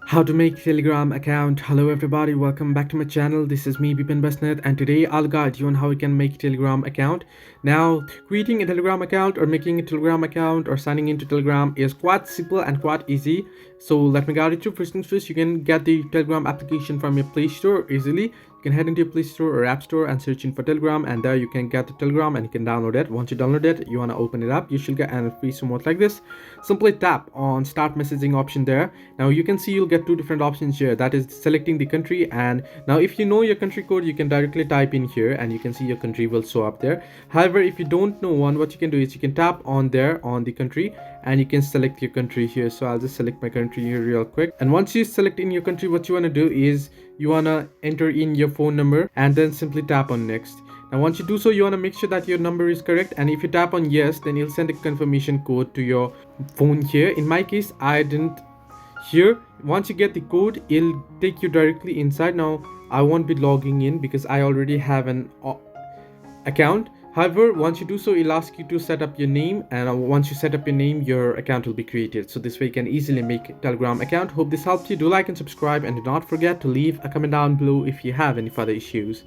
How to make Telegram account. Hello everybody, welcome back to my channel. This is me Bipin Basnet, and today I'll guide you on how you can make Telegram account. Now, creating a Telegram account or making a Telegram account or signing into Telegram is quite simple and quite easy. So let me guide you through. First things first, you can get the Telegram application from your Play Store easily. You can head into your Play Store or App Store and search in for Telegram, and there you can get the Telegram and you can download it. Once you download it, you want to open it up, you should get a free remote like this. Simply tap on start messaging option there. Now you can see you'll get two different options here, that is selecting the country. And now if you know your country code, you can directly type in here and you can see your country will show up there. However, if you don't know one, what you can do is you can tap on there on the country and you can select your country here. So I'll just select my country here real quick, and once you select in your country, what you want to do is you want to enter in your phone number and then simply tap on next. Now once you do so, you want to make sure that your number is correct, and if you tap on yes, then you'll send a confirmation code to your phone here. In my case, I didn't. Here, once you get the code, it'll take you directly inside. Now I won't be logging in because I already have an account. However, once you do so, it'll ask you to set up your name, and once you set up your name, your account will be created. So this way you can easily make a Telegram account. Hope this helped you. Do like and subscribe, and do not forget to leave a comment down below if you have any further issues.